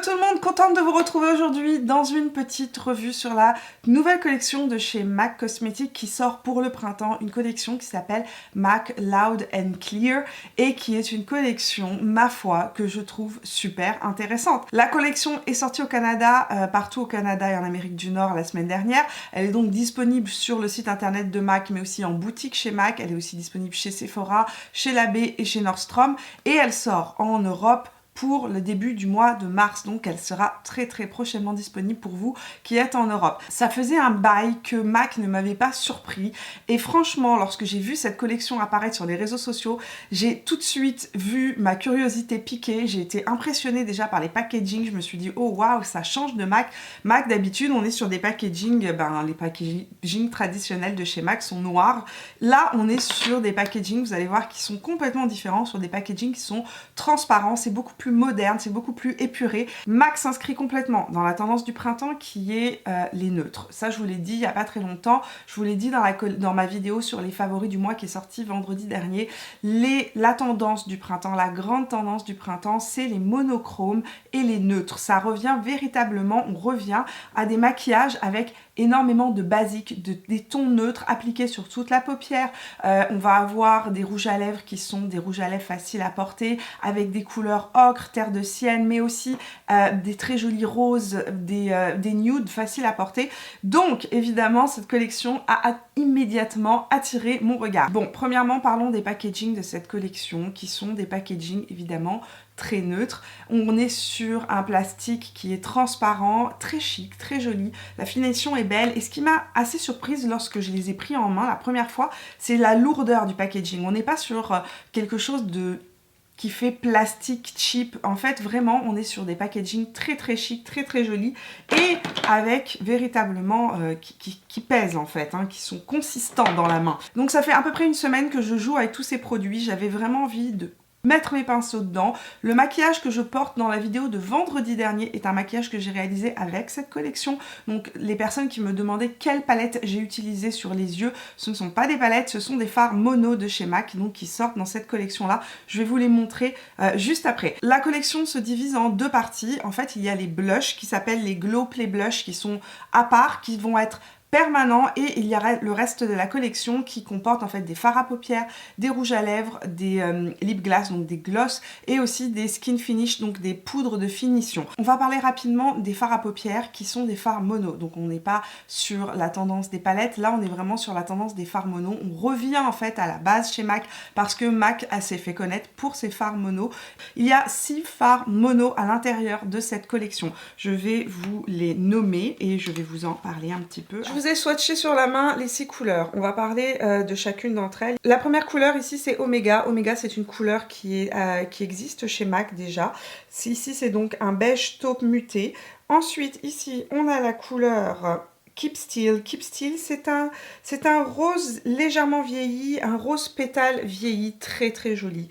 tout le monde, contente de vous retrouver aujourd'hui dans une petite revue sur la nouvelle collection de chez MAC Cosmetics qui sort pour le printemps, une collection qui s'appelle MAC Loud and Clear et qui est une collection, ma foi, que je trouve super intéressante. La collection est sortie au Canada, partout au Canada et en Amérique du Nord la semaine dernière. Elle est donc disponible sur le site internet de MAC mais aussi en boutique chez MAC. Elle est aussi disponible chez Sephora, chez La Baie et chez Nordstrom et elle sort en Europe pour le début du mois de mars, donc elle sera très prochainement disponible pour vous qui êtes en Europe. Ça faisait un bail que MAC ne m'avait pas surpris et franchement lorsque j'ai vu cette collection apparaître sur les réseaux sociaux, j'ai tout de suite vu ma curiosité piquer, j'ai été impressionnée déjà par les packaging, je me suis dit oh waouh ça change de MAC. MAC d'habitude on est sur des packaging, les packaging traditionnels de chez MAC sont noirs, là on est sur des packaging, vous allez voir qui sont complètement différents, sur des packaging qui sont transparents, c'est beaucoup plus moderne, c'est beaucoup plus épuré. MAC s'inscrit complètement dans la tendance du printemps qui est les neutres. Ça je vous l'ai dit il n'y a pas très longtemps, je vous l'ai dit dans ma vidéo sur les favoris du mois qui est sortie vendredi dernier. La tendance du printemps, la grande tendance du printemps, c'est les monochromes et les neutres. Ça revient véritablement, on revient à des maquillages avec énormément de basiques, des tons neutres appliqués sur toute la paupière. On va avoir des rouges à lèvres qui sont des rouges à lèvres faciles à porter avec des couleurs ocre, terre de sienne, mais aussi des très jolis roses, des nudes faciles à porter. Donc évidemment cette collection a immédiatement attiré mon regard. Bon, premièrement parlons des packaging de cette collection qui sont des packaging évidemment très neutre. On est sur un plastique qui est transparent, très chic, très joli. La finition est belle et ce qui m'a assez surprise lorsque je les ai pris en main la première fois, c'est la lourdeur du packaging. On n'est pas sur quelque chose qui fait plastique cheap. En fait, vraiment, on est sur des packaging très chic, très jolis et avec véritablement qui pèsent en fait, qui sont consistants dans la main. Donc ça fait à peu près une semaine que je joue avec tous ces produits. J'avais vraiment envie de mettre mes pinceaux dedans. Le maquillage que je porte dans la vidéo de vendredi dernier est un maquillage que j'ai réalisé avec cette collection. Donc les personnes qui me demandaient quelle palette j'ai utilisée sur les yeux, ce ne sont pas des palettes, ce sont des fards mono de chez MAC, donc qui sortent dans cette collection là. Je vais vous les montrer juste après. La collection se divise en deux parties. En fait il y a les blushs qui s'appellent les Glow Play Blush qui sont à part, qui vont être permanent et il y a le reste de la collection qui comporte en fait des fards à paupières, des rouges à lèvres, des lip gloss, donc des gloss et aussi des skin finish, donc des poudres de finition. On va parler rapidement des fards à paupières qui sont des fards mono, donc on n'est pas sur la tendance des palettes, là on est vraiment sur la tendance des fards mono. On revient en fait à la base chez MAC parce que MAC s'est fait connaître pour ses fards mono. Il y a 6 fards mono à l'intérieur de cette collection. Je vais vous les nommer et je vais vous en parler un petit peu. Je vous ai swatché sur la main les 6 couleurs. On va parler de chacune d'entre elles. La première couleur ici c'est Omega. Omega c'est une couleur qui existe chez MAC déjà. Ici c'est donc un beige taupe muté. Ensuite ici on a la couleur Keep Still. Keep Still c'est un rose légèrement vieilli, un rose pétale vieilli très joli.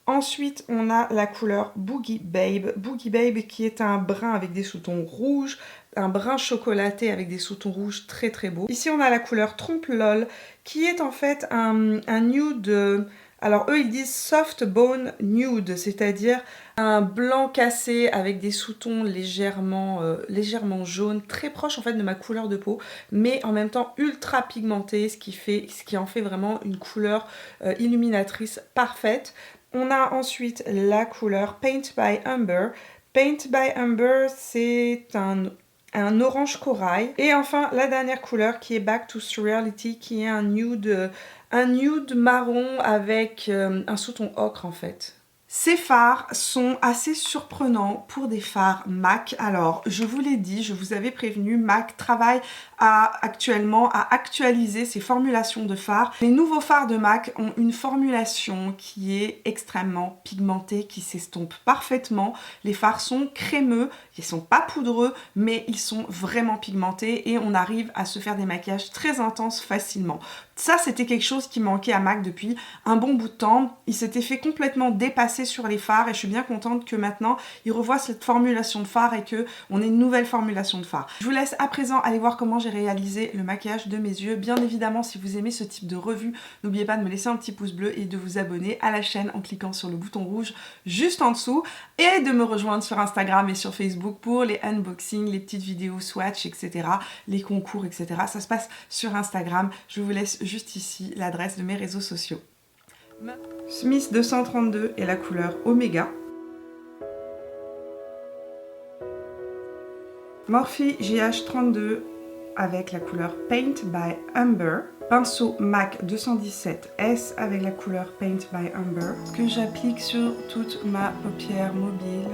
Ensuite, on a la couleur Boogie Babe. Boogie Babe qui est un brun avec des sous-tons rouges, un brun chocolaté avec des sous-tons rouges très beau. Ici, on a la couleur Trompe Lol qui est en fait un nude. Alors eux, ils disent Soft Bone Nude, c'est-à-dire un blanc cassé avec des sous-tons légèrement jaunes, très proche en fait de ma couleur de peau, mais en même temps ultra pigmenté, ce qui en fait vraiment une couleur illuminatrice parfaite. On a ensuite la couleur Paint by Amber. Paint by Amber, c'est un orange corail. Et enfin, la dernière couleur qui est Back to Surreality, qui est un nude marron avec un sous-ton ocre en fait. Ces fards sont assez surprenants pour des fards MAC. Alors, je vous l'ai dit, je vous avais prévenu, MAC travaille actuellement à actualiser ses formulations de fards. Les nouveaux fards de MAC ont une formulation qui est extrêmement pigmentée, qui s'estompe parfaitement. Les fards sont crémeux, ils sont pas poudreux, mais ils sont vraiment pigmentés et on arrive à se faire des maquillages très intenses facilement. Ça, c'était quelque chose qui manquait à MAC depuis un bon bout de temps. Il s'était fait complètement dépasser sur les fards et je suis bien contente que maintenant, il revoie cette formulation de fard et qu'on ait une nouvelle formulation de fard. Je vous laisse à présent aller voir comment j'ai réalisé le maquillage de mes yeux. Bien évidemment, si vous aimez ce type de revue, n'oubliez pas de me laisser un petit pouce bleu et de vous abonner à la chaîne en cliquant sur le bouton rouge juste en dessous et de me rejoindre sur Instagram et sur Facebook pour les unboxings, les petites vidéos swatch, etc., les concours, etc. Ça se passe sur Instagram. Je vous laisse juste ici l'adresse de mes réseaux sociaux. Smith 232 est la couleur Omega. Morphe GH32 avec la couleur Paint by Amber. Pinceau MAC 217S avec la couleur Paint by Amber que j'applique sur toute ma paupière mobile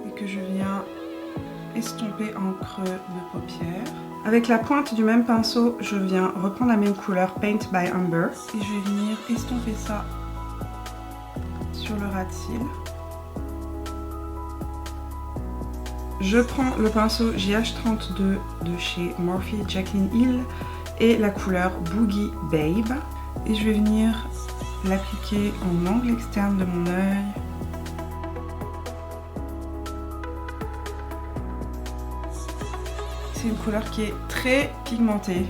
et que je viens estomper en creux de paupière. Avec la pointe du même pinceau, je viens reprendre la même couleur Paint by Amber et je vais venir estomper ça sur le ras de cils. Je prends le pinceau GH32 de chez Morphe Jaclyn Hill et la couleur Boogie Babe et je vais venir l'appliquer en angle externe de mon œil. C'est une couleur qui est très pigmentée.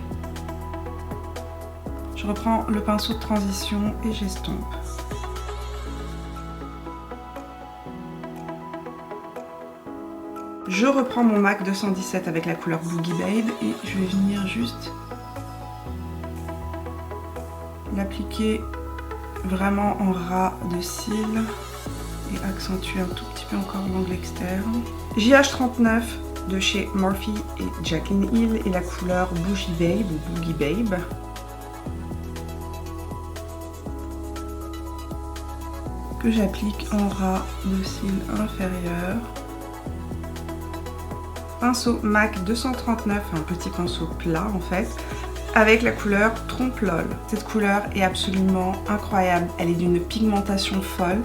Je reprends le pinceau de transition et j'estompe. Je reprends mon MAC 217 avec la couleur Boogie Babe et je vais venir juste l'appliquer vraiment en ras de cils et accentuer un tout petit peu encore l'angle externe. JH39 de chez Morphe et Jaclyn Hill et la couleur Boogie Babe ou Boogie Babe. Que j'applique en ras de cils inférieur. Pinceau MAC 239, un petit pinceau plat en fait, avec la couleur Trompe Lol. Cette couleur est absolument incroyable, elle est d'une pigmentation folle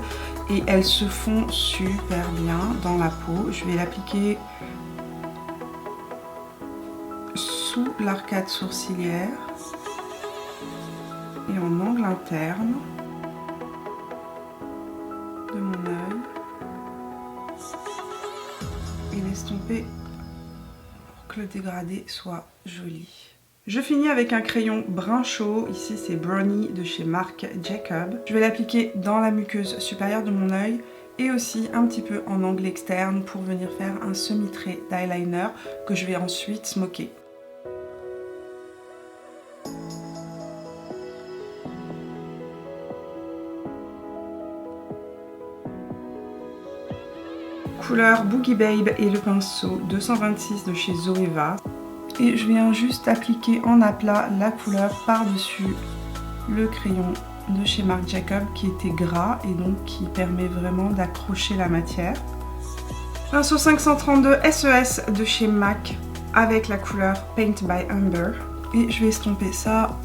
et elle se fond super bien dans la peau. Je vais l'appliquer sous l'arcade sourcilière et en angle interne de mon œil et l'estomper que le dégradé soit joli. Je finis avec un crayon brun chaud, ici c'est Brownie de chez Marc Jacob. Je vais l'appliquer dans la muqueuse supérieure de mon œil et aussi un petit peu en angle externe pour venir faire un semi-trait d'eyeliner que je vais ensuite smoker. Couleur Boogie Babe et le pinceau 226 de chez Zoeva. Et je viens juste appliquer en aplat la couleur par-dessus le crayon de chez Marc Jacob qui était gras et donc qui permet vraiment d'accrocher la matière. Pinceau 532 SES de chez MAC avec la couleur Paint by Amber. Et je vais estomper ça.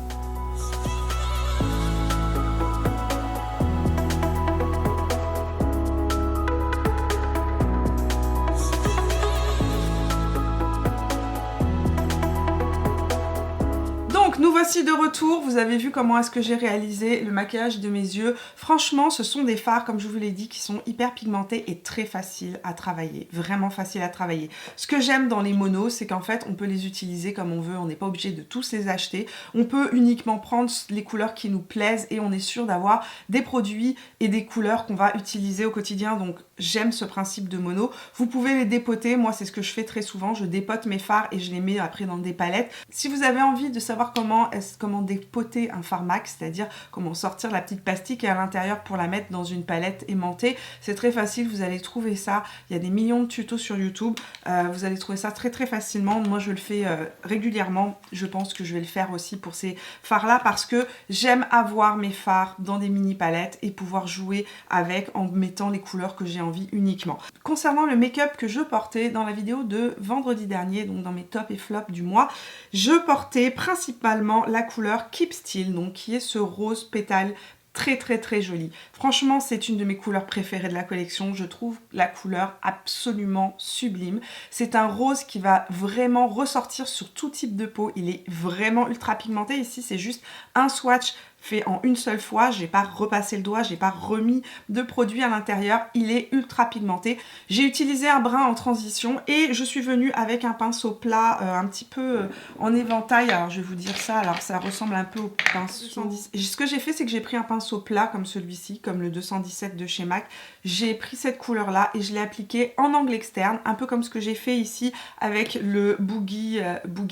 Nous voici de retour, vous avez vu comment est-ce que j'ai réalisé le maquillage de mes yeux. Franchement, ce sont des fards, comme je vous l'ai dit, qui sont hyper pigmentés et très faciles à travailler. Vraiment faciles à travailler. Ce que j'aime dans les monos, c'est qu'en fait, on peut les utiliser comme on veut. On n'est pas obligé de tous les acheter. On peut uniquement prendre les couleurs qui nous plaisent et on est sûr d'avoir des produits et des couleurs qu'on va utiliser au quotidien. Donc, j'aime ce principe de mono. Vous pouvez les dépoter. Moi, c'est ce que je fais très souvent. Je dépote mes fards et je les mets après dans des palettes. Si vous avez envie de savoir comment dépoter un fard MAC, c'est-à-dire comment sortir la petite pastille à l'intérieur pour la mettre dans une palette aimantée, c'est très facile, vous allez trouver ça. Il y a des millions de tutos sur YouTube, vous allez trouver ça très facilement. Moi je le fais régulièrement, je pense que je vais le faire aussi pour ces fards là parce que j'aime avoir mes fards dans des mini palettes et pouvoir jouer avec en mettant les couleurs que j'ai envie uniquement. Concernant le make-up que je portais dans la vidéo de vendredi dernier, donc dans mes tops et flops du mois, je portais principalement la couleur Keep Still, donc qui est ce rose pétale très jolie. Franchement, c'est une de mes couleurs préférées de la collection. Je trouve la couleur absolument sublime. C'est un rose qui va vraiment ressortir sur tout type de peau. Il est vraiment ultra pigmenté. Ici, c'est juste un swatch fait en une seule fois, j'ai pas repassé le doigt, j'ai pas remis de produit à l'intérieur, il est ultra pigmenté. J'ai utilisé un brin en transition et je suis venue avec un pinceau plat un petit peu en éventail. Alors je vais vous dire ça, alors ça ressemble un peu au pinceau 210. Ce que j'ai fait, c'est que j'ai pris un pinceau plat comme celui-ci, comme le 217 de chez MAC. J'ai pris cette couleur là et je l'ai appliquée en angle externe, un peu comme ce que j'ai fait ici avec le Boogie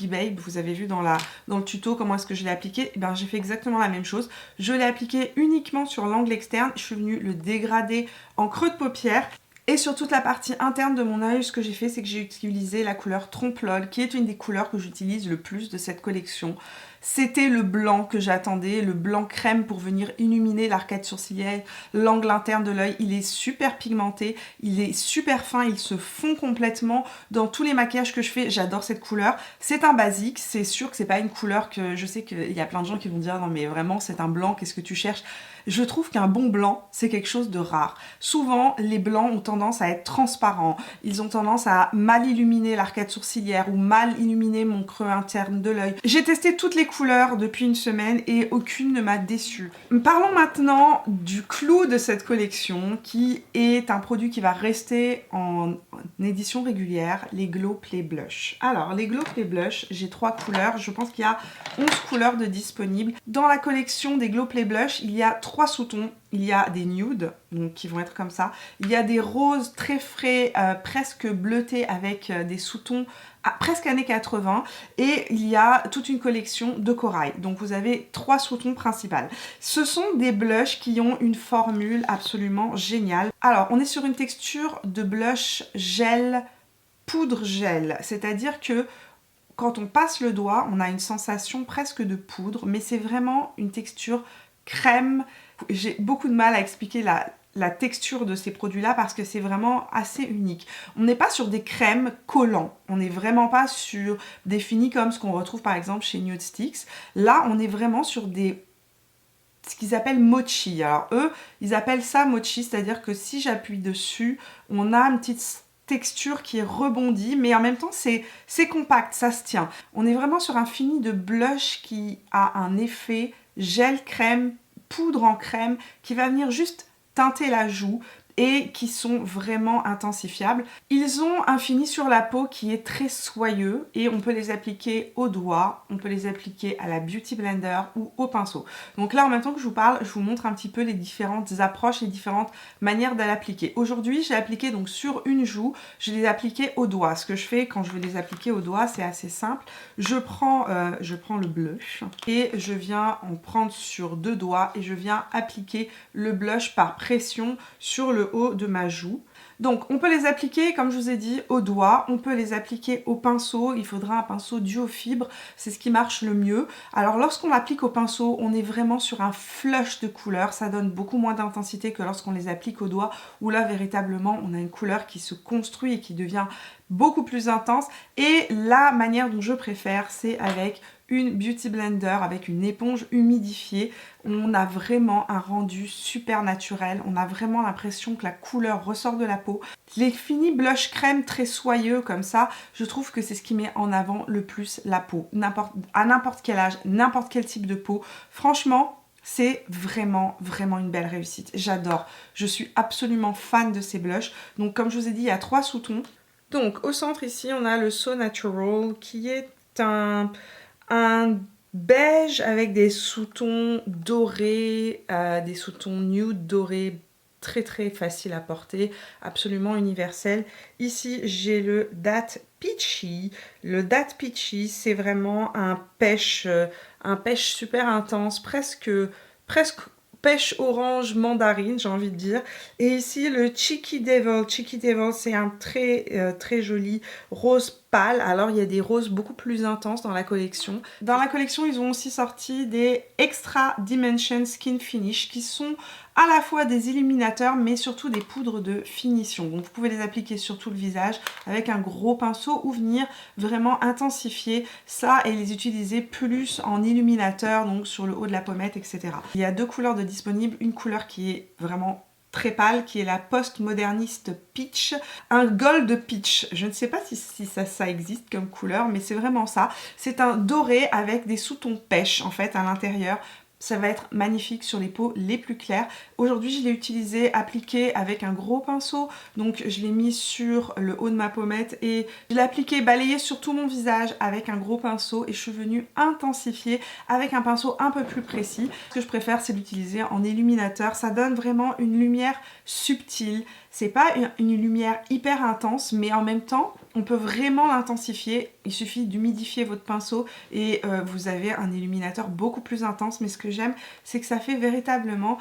Babe. Vous avez vu dans le tuto comment est-ce que je l'ai appliqué. Et bien, j'ai fait exactement la même chose. Je l'ai appliqué uniquement sur l'angle externe. Je suis venue le dégrader en creux de paupière. Et sur toute la partie interne de mon œil, ce que j'ai fait, c'est que j'ai utilisé la couleur Trompe-l'œil, qui est une des couleurs que j'utilise le plus de cette collection. C'était le blanc que j'attendais, le blanc crème pour venir illuminer l'arcade sourcilière, l'angle interne de l'œil. Il est super pigmenté, il est super fin, il se fond complètement dans tous les maquillages que je fais. J'adore cette couleur. C'est un basique, c'est sûr que c'est pas une couleur que... Je sais qu'il y a plein de gens qui vont dire « Non mais vraiment, c'est un blanc, qu'est-ce que tu cherches ?» Je trouve qu'un bon blanc, c'est quelque chose de rare. Souvent, les blancs ont tendance à être transparents. Ils ont tendance à mal illuminer l'arcade sourcilière ou mal illuminer mon creux interne de l'œil. J'ai testé toutes les couleurs depuis une semaine et aucune ne m'a déçue. Parlons maintenant du clou de cette collection qui est un produit qui va rester en édition régulière, les Glow Play Blush. Alors, les Glow Play Blush, j'ai 3 couleurs. Je pense qu'il y a 11 couleurs de disponibles. Dans la collection des Glow Play Blush, il y a 3 sous-tons. Il y a des nudes, donc qui vont être comme ça. Il y a des roses très frais, presque bleutés avec des sous-tons presque années 80. Et il y a toute une collection de corail. Donc vous avez 3 sous-tons principaux. Ce sont des blushs qui ont une formule absolument géniale. Alors, on est sur une texture de blush gel, poudre gel. C'est-à-dire que quand on passe le doigt, on a une sensation presque de poudre, mais c'est vraiment une texture crème. J'ai beaucoup de mal à expliquer la texture de ces produits-là parce que c'est vraiment assez unique. On n'est pas sur des crèmes collants, on n'est vraiment pas sur des finis comme ce qu'on retrouve par exemple chez Nude Sticks. Là, on est vraiment sur ce qu'ils appellent mochi. Alors eux, ils appellent ça mochi, c'est-à-dire que si j'appuie dessus, on a une petite texture qui est rebondie, mais en même temps c'est compact, ça se tient. On est vraiment sur un fini de blush qui a un effet gel crème, poudre en crème, qui va venir juste teinter la joue et qui sont vraiment intensifiables. Ils ont un fini sur la peau qui est très soyeux et on peut les appliquer au doigt, on peut les appliquer à la Beauty Blender ou au pinceau. Donc là, en même temps que je vous parle, je vous montre un petit peu les différentes approches et différentes manières de l'appliquer. Aujourd'hui, j'ai appliqué donc sur une joue, je les ai appliqués au doigt. Ce que je fais quand je vais les appliquer au doigt, c'est assez simple. Je prends le blush et je viens en prendre sur 2 doigts et je viens appliquer le blush par pression sur le haut de ma joue. Donc on peut les appliquer, comme je vous ai dit, au doigt, on peut les appliquer au pinceau, il faudra un pinceau duo fibre, c'est ce qui marche le mieux. Alors lorsqu'on l'applique au pinceau, on est vraiment sur un flush de couleurs, ça donne beaucoup moins d'intensité que lorsqu'on les applique au doigt, où là véritablement on a une couleur qui se construit et qui devient beaucoup plus intense. Et la manière dont je préfère, c'est avec une Beauty Blender, avec une éponge humidifiée. On a vraiment un rendu super naturel, on a vraiment l'impression que la couleur ressort de la peau. Les finis blush crème très soyeux comme ça, je trouve que c'est ce qui met en avant le plus la peau, à n'importe quel âge, n'importe quel type de peau. Franchement, c'est vraiment une belle réussite, j'adore. Je suis absolument fan de ces blushs. Donc comme je vous ai dit, il y a 3 sous-tons. Donc au centre ici, on a le So Natural qui est un beige avec des sous-tons dorés, des sous-tons nude dorés, très facile à porter, absolument universel. Ici, j'ai le That Peachy. Le That Peachy, c'est vraiment un pêche super intense, presque pêche orange mandarine, j'ai envie de dire. Et ici, le Cheeky Devil. Cheeky Devil, c'est un très joli rose pâle. Alors, il y a des roses beaucoup plus intenses dans la collection. Dans la collection, ils ont aussi sorti des Extra Dimension Skin Finish qui sont à la fois des illuminateurs mais surtout des poudres de finition. Donc vous pouvez les appliquer sur tout le visage avec un gros pinceau ou venir vraiment intensifier ça et les utiliser plus en illuminateur, donc sur le haut de la pommette, etc. Il y a deux couleurs de disponibles, une couleur qui est vraiment très pâle, qui est la post-moderniste peach, un gold peach. Je ne sais pas si ça existe comme couleur, mais c'est vraiment ça. C'est un doré avec des sous-tons pêche en fait à l'intérieur. Ça va être magnifique sur les peaux les plus claires. Aujourd'hui, je l'ai utilisé appliqué avec un gros pinceau. Donc, je l'ai mis sur le haut de ma pommette et je l'ai appliqué, balayé sur tout mon visage avec un gros pinceau. Et je suis venue intensifier avec un pinceau un peu plus précis. Ce que je préfère, c'est l'utiliser en illuminateur. Ça donne vraiment une lumière subtile. C'est pas une lumière hyper intense, mais en même temps, on peut vraiment l'intensifier. Il suffit d'humidifier votre pinceau et vous avez un illuminateur beaucoup plus intense. Mais ce que j'aime, c'est que ça fait véritablement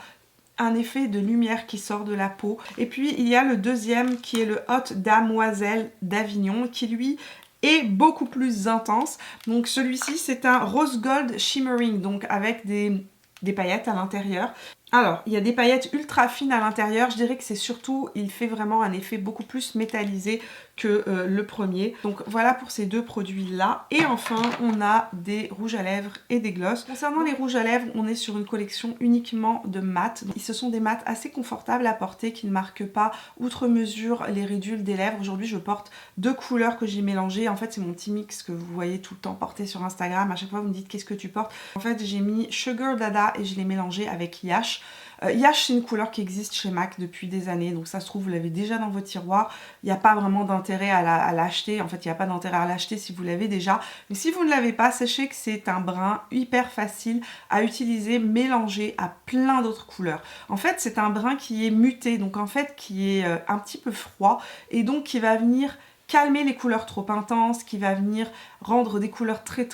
un effet de lumière qui sort de la peau. Et puis, il y a le deuxième qui est le Hot Damoiselle d'Avignon, qui lui est beaucoup plus intense. Donc celui-ci, c'est un Rose Gold Shimmering, donc avec des paillettes à l'intérieur. Alors, il y a des paillettes ultra fines à l'intérieur. Je dirais que c'est surtout, il fait vraiment un effet beaucoup plus métallisé que le premier. Donc voilà pour ces deux produits-là. Et enfin, on a des rouges à lèvres et des glosses. Concernant les rouges à lèvres, on est sur une collection uniquement de mat. Ce sont des mats assez confortables à porter qui ne marquent pas outre mesure les ridules des lèvres. Aujourd'hui, je porte deux couleurs que j'ai mélangées. En fait, c'est mon petit mix que vous voyez tout le temps porter sur Instagram. À chaque fois, vous me dites qu'est-ce que tu portes. En fait, j'ai mis Sugar Dada et je l'ai mélangé avec Yash. Yash, c'est une couleur qui existe chez MAC depuis des années, donc ça se trouve vous l'avez déjà dans votre tiroir. Il n'y a pas vraiment d'intérêt à l'acheter, en fait il n'y a pas d'intérêt à l'acheter si vous l'avez déjà. Mais si vous ne l'avez pas, sachez que c'est un brun hyper facile à utiliser, mélangé à plein d'autres couleurs. En fait c'est un brun qui est muté, donc en fait qui est un petit peu froid et donc qui va venir calmer les couleurs trop intenses, qui va venir rendre des couleurs très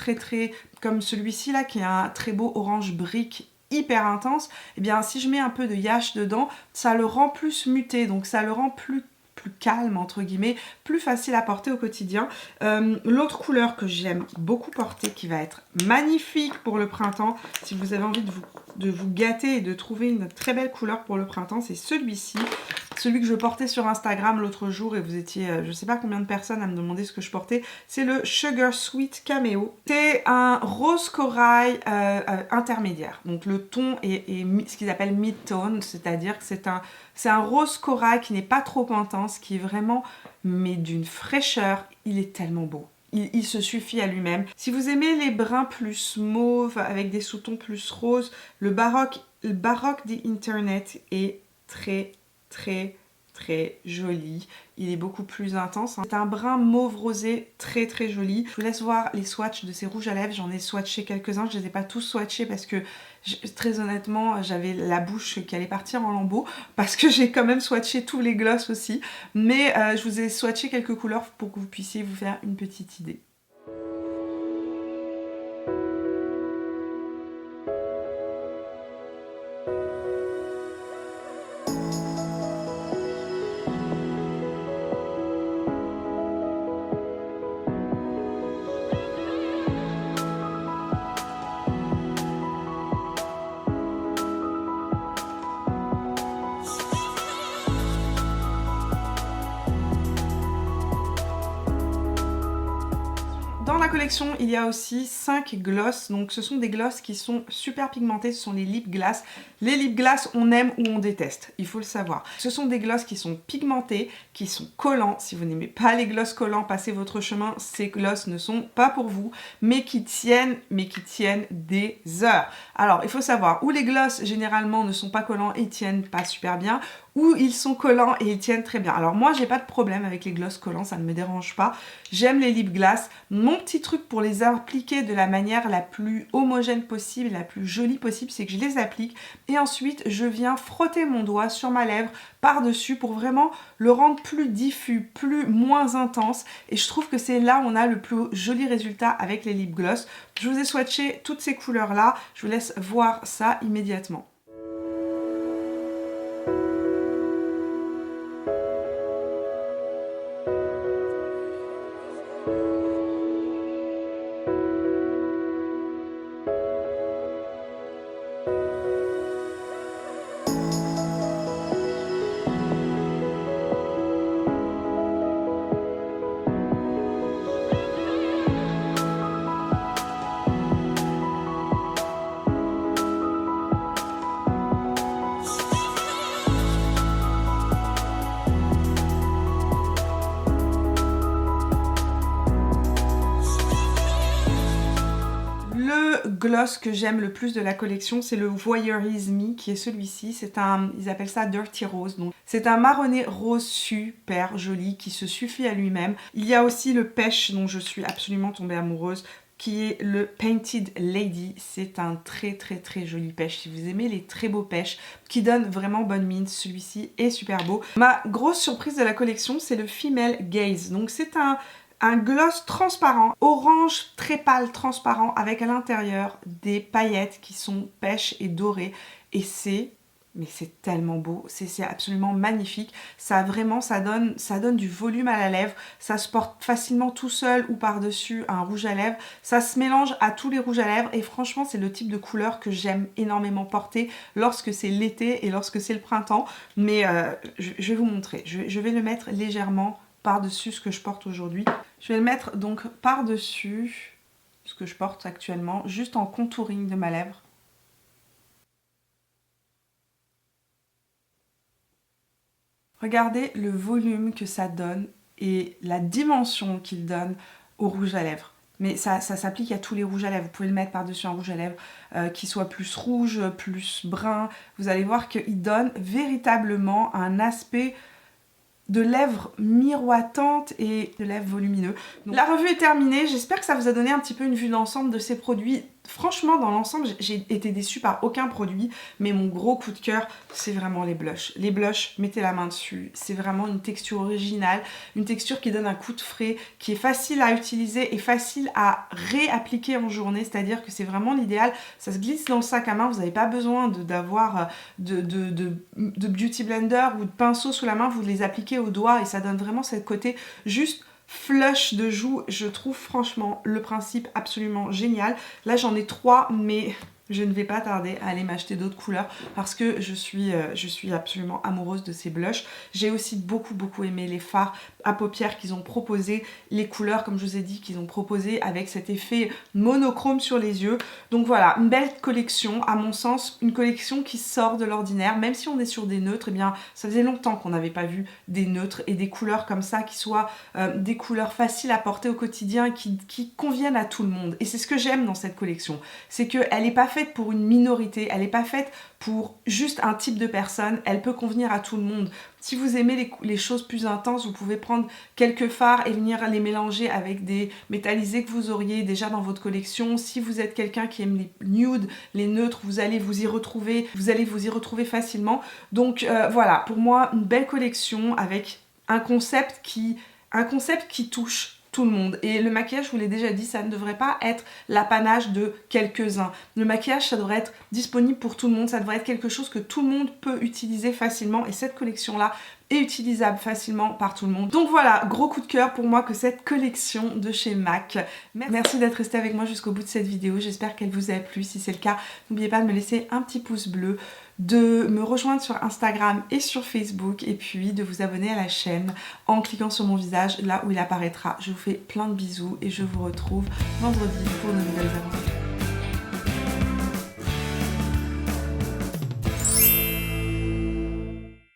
comme celui-ci là qui est un très beau orange brique hyper intense. Et bien si je mets un peu de Yash dedans, ça le rend plus muté, donc ça le rend plus calme entre guillemets, plus facile à porter au quotidien. L'autre couleur que j'aime beaucoup porter, qui va être magnifique pour le printemps, si vous avez envie de vous gâter et de trouver une très belle couleur pour le printemps, c'est celui-ci. Celui que je portais sur Instagram l'autre jour et vous étiez je sais pas combien de personnes à me demander ce que je portais, c'est le Sugar Sweet Cameo. C'est un rose corail intermédiaire. Donc le ton est ce qu'ils appellent mid-tone, c'est-à-dire que c'est un rose corail qui n'est pas trop intense, qui est vraiment mais d'une fraîcheur. Il est tellement beau. Il se suffit à lui-même. Si vous aimez les bruns plus mauves avec des sous-tons plus roses, le baroque des Internet est très joli. Il est beaucoup plus intense. C'est un brun mauve rosé très joli. Je vous laisse voir les swatchs de ces rouges à lèvres. J'en ai swatché quelques-uns. Je ne les ai pas tous swatchés parce que très honnêtement j'avais la bouche qui allait partir en lambeaux parce que j'ai quand même swatché tous les glosses aussi. Mais je vous ai swatché quelques couleurs pour que vous puissiez vous faire une petite idée. Dans la collection, il y a aussi 5 glosses. Donc ce sont des glosses qui sont super pigmentées, ce sont les lip gloss. Les lip gloss, on aime ou on déteste, il faut le savoir. Ce sont des glosses qui sont pigmentés, qui sont collants. Si vous n'aimez pas les glosses collants, passez votre chemin, ces glosses ne sont pas pour vous, mais qui tiennent des heures. Alors, il faut savoir, où les glosses généralement ne sont pas collants et tiennent pas super bien, ou ils sont collants et ils tiennent très bien. Alors moi j'ai pas de problème avec les glosses collants, ça ne me dérange pas. J'aime les lip gloss. Mon petit truc pour les appliquer de la manière la plus homogène possible, la plus jolie possible, c'est que je les applique et ensuite je viens frotter mon doigt sur ma lèvre par-dessus pour vraiment le rendre plus diffus, moins intense, et je trouve que c'est là où on a le plus joli résultat avec les lip gloss. Je vous ai swatché toutes ces couleurs là, je vous laisse voir ça immédiatement. gloss que j'aime le plus de la collection, c'est le Voyeurisme qui est celui-ci. C'est un, ils appellent ça Dirty Rose. Donc c'est un marronné rose super joli qui se suffit à lui-même. Il y a aussi le Pêche dont je suis absolument tombée amoureuse, qui est le Painted Lady. C'est un très joli pêche. Si vous aimez les très beaux pêches qui donnent vraiment bonne mine, celui-ci est super beau. Ma grosse surprise de la collection, c'est le Female Gaze. Donc c'est un gloss transparent, orange très pâle transparent, avec à l'intérieur des paillettes qui sont pêche et dorées. Et mais c'est tellement beau, c'est absolument magnifique. Ça donne du volume à la lèvre, ça se porte facilement tout seul ou par-dessus un rouge à lèvres. Ça se mélange à tous les rouges à lèvres et franchement c'est le type de couleur que j'aime énormément porter lorsque c'est l'été et lorsque c'est le printemps. Mais je vais vous montrer, je vais le mettre légèrement par-dessus ce que je porte aujourd'hui. Je vais le mettre donc par-dessus ce que je porte actuellement, juste en contouring de ma lèvre. Regardez le volume que ça donne et la dimension qu'il donne au rouge à lèvres. Mais ça s'applique à tous les rouges à lèvres. Vous pouvez le mettre par-dessus un rouge à lèvres qui soit plus rouge, plus brun. Vous allez voir qu'il donne véritablement un aspect de lèvres miroitantes et de lèvres volumineux. Donc, la revue est terminée, j'espère que ça vous a donné un petit peu une vue d'ensemble de ces produits. Franchement, dans l'ensemble, j'ai été déçue par aucun produit, mais mon gros coup de cœur, c'est vraiment les blushs. Les blushs, mettez la main dessus, c'est vraiment une texture originale, une texture qui donne un coup de frais, qui est facile à utiliser et facile à réappliquer en journée, c'est-à-dire que c'est vraiment l'idéal, ça se glisse dans le sac à main, vous n'avez pas besoin d'avoir de beauty blender ou de pinceau sous la main, vous les appliquez au doigt et ça donne vraiment ce côté juste flush de joues. Je trouve franchement le principe absolument génial. Là j'en ai 3 mais je ne vais pas tarder à aller m'acheter d'autres couleurs parce que je suis absolument amoureuse de ces blushs. J'ai aussi beaucoup aimé les fards à paupières qu'ils ont proposé, les couleurs comme je vous ai dit qu'ils ont proposé avec cet effet monochrome sur les yeux. Donc voilà, une belle collection à mon sens, une collection qui sort de l'ordinaire, même si on est sur des neutres, eh bien ça faisait longtemps qu'on n'avait pas vu des neutres et des couleurs comme ça qui soient des couleurs faciles à porter au quotidien, qui conviennent à tout le monde. Et c'est ce que j'aime dans cette collection, c'est qu'elle n'est pas faite pour une minorité, elle n'est pas faite pour juste un type de personne, elle peut convenir à tout le monde. Si vous aimez les choses plus intenses, vous pouvez prendre quelques fards et venir les mélanger avec des métallisés que vous auriez déjà dans votre collection. Si vous êtes quelqu'un qui aime les nudes, les neutres, vous allez vous y retrouver facilement. Donc voilà, pour moi, une belle collection avec un concept qui touche tout le monde. Et le maquillage, je vous l'ai déjà dit, ça ne devrait pas être l'apanage de quelques-uns. Le maquillage, ça devrait être disponible pour tout le monde, ça devrait être quelque chose que tout le monde peut utiliser facilement et cette collection-là est utilisable facilement par tout le monde. Donc voilà, gros coup de cœur pour moi que cette collection de chez MAC. Merci d'être resté avec moi jusqu'au bout de cette vidéo, j'espère qu'elle vous a plu. Si c'est le cas, n'oubliez pas de me laisser un petit pouce bleu, de me rejoindre sur Instagram et sur Facebook et puis de vous abonner à la chaîne en cliquant sur mon visage là où il apparaîtra. Je vous fais plein de bisous et je vous retrouve vendredi pour de nouvelles aventures.